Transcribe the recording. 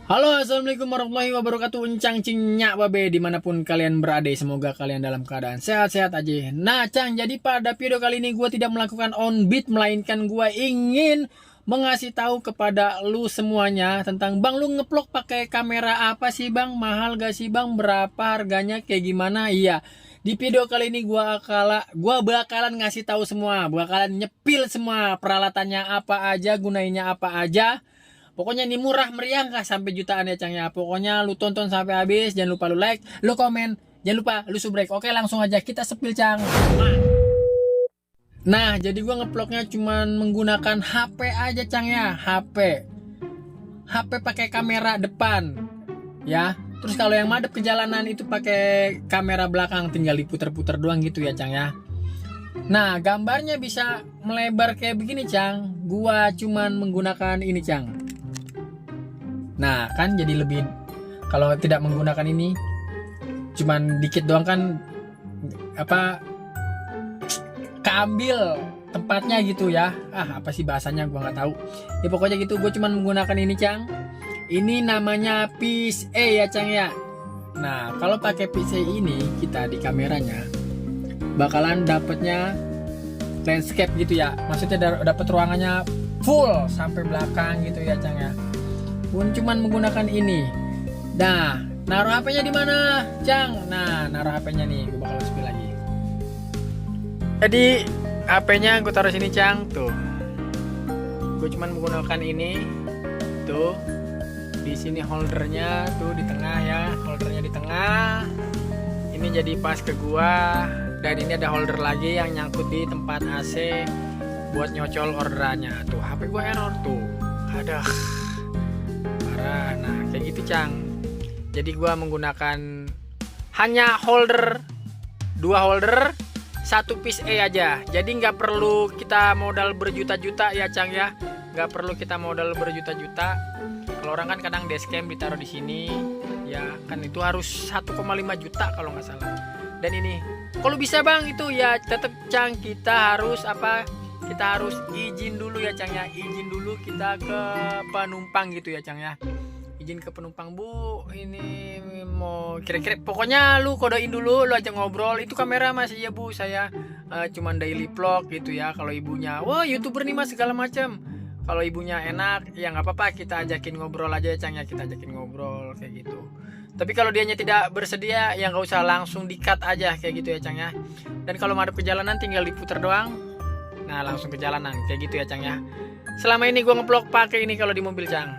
Halo, assalamualaikum warahmatullahi wabarakatuh. Encang cinyak babe dimanapun kalian berada, semoga kalian dalam keadaan sehat-sehat aja. Nah Cang, jadi pada video kali ini gue tidak melakukan on beat, melainkan gue ingin mengasih tahu kepada lu semuanya tentang bang, lu ngeplok pakai kamera apa sih bang, mahal gak sih bang, berapa harganya, kayak gimana. Iya, di video kali ini gua bakalan ngasih tahu semua, bakalan nyepil semua peralatannya apa aja, gunainnya apa aja. Pokoknya ini murah meriah, nggak sampai jutaan ya Cang ya. Pokoknya lu tonton sampai habis, jangan lupa lu like, lu komen, jangan lupa lu subrek. Oke, langsung aja kita sepil Cang. Nah, jadi gua ngeploknya cuman menggunakan HP aja Cang ya, HP. HP pakai kamera depan. Ya. Terus kalau yang madep ke jalanan itu pakai kamera belakang, tinggal diputer-puter doang gitu ya Cang ya. Nah, gambarnya bisa melebar kayak begini Cang. Gua cuman menggunakan ini Cang. Nah kan jadi lebih, kalau tidak menggunakan ini cuman dikit doang kan apa, keambil tempatnya gitu ya. Apa sih bahasanya gua nggak tahu ya, pokoknya gitu. Gue cuman menggunakan ini Cang, ini namanya Piece A ya Cang ya. Nah kalau pakai Piece A ini kita di kameranya bakalan dapetnya landscape gitu ya, maksudnya dapat ruangannya full sampai belakang gitu ya Cang ya. Pun cuman menggunakan ini. Nah, naruh HP-nya di mana, Cang? Nah, naruh HP-nya nih, gue bakal spill lagi. Jadi HP-nya gue taruh sini, Cang. Tuh. Gue cuman menggunakan ini. Tuh. Di sini holdernya tuh di tengah ya, holdernya di tengah. Ini jadi pas ke gua, dan ini ada holder lagi yang nyangkut di tempat AC buat nyocol orderannya. Tuh, HP gua error tuh. Aduh. Nah kayak gitu Cang. Jadi gua menggunakan hanya holder, 2 holder, 1 piece A aja. Jadi nggak perlu kita modal berjuta-juta ya Cang ya. Nggak perlu kita modal berjuta-juta. Kalau orang kan kadang dashcam ditaruh di sini ya kan, itu harus 1,5 juta kalau nggak salah. Dan ini kalau bisa bang itu ya tetap Cang, kita harus apa, kita harus izin dulu ya Cang ya, izin dulu kita ke penumpang gitu ya Cang ya, izin ke penumpang. Bu ini mau kira-kira, pokoknya lu kodein dulu, lu ajak ngobrol, itu kamera mas, iya bu saya cuman daily vlog gitu ya. Kalau ibunya wah youtuber nih mas segala macam, kalau ibunya enak ya nggak apa-apa, kita ajakin ngobrol aja ya Cang ya, kita ajakin ngobrol kayak gitu. Tapi kalau dianya tidak bersedia ya nggak usah langsung di-cut aja kayak gitu ya Cang ya. Dan kalau madep ke jalanan tinggal diputar doang. Nah langsung ke jalanan kayak gitu ya Cang ya. Selama ini gue ngeplok pakai ini kalau di mobil Cang.